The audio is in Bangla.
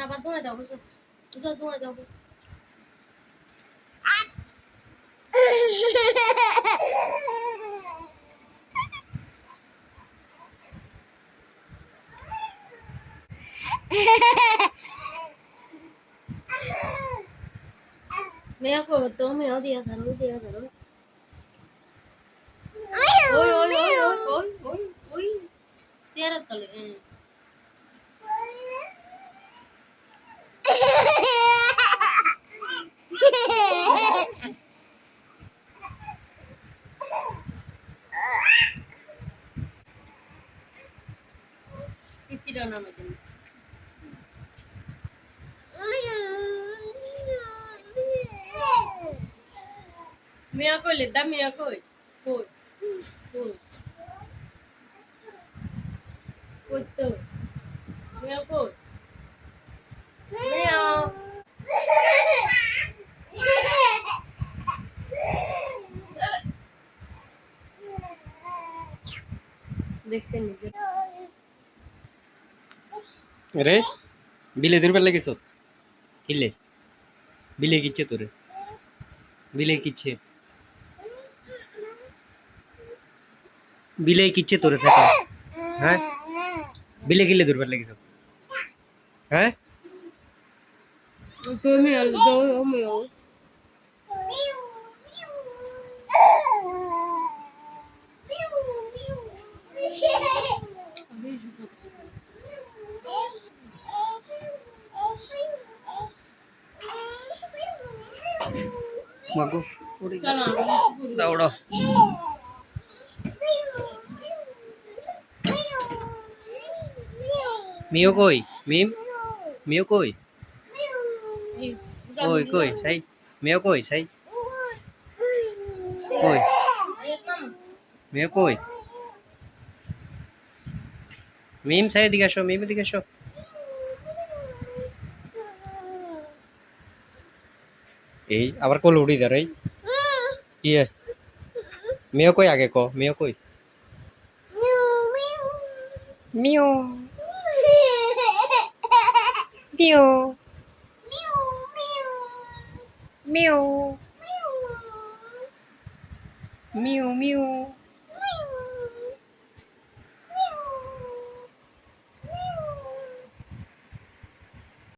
না বাদ ধরে দাও বুঝো ধরে দাও মেয়া কো তো মেয়া দিয়া ধরো ওই ওই ওই ওই ওই ওই ওই চেয়ারের তলে কিটিরা নামে দেন মেয়া কইলে দা মেয়া কই কই কই কই তো মেয়া কই মেয়া দেখছেন রে বিলে ধরবার লাগিস কিলে বিলে কিচ্ছে তোরে বিলে কিচ্ছে বিলে কিচ্ছে তোরে সাইকেল হ্যাঁ বিলে কিলে ধরবার লাগিস হ্যাঁ তো মেয়া দাও মেয়া মাগো দৌড়ো মিও কই মিম মিও কই কই কই সাই মিও কই সাই কই মিও কই মিম সাই এদিকে আসো মিম এদিকে আসো এই আবার কোল উড়ি দাঁড়াই কি মিও কই আগে কো মিও কই মিও মিও মিও মিও মিও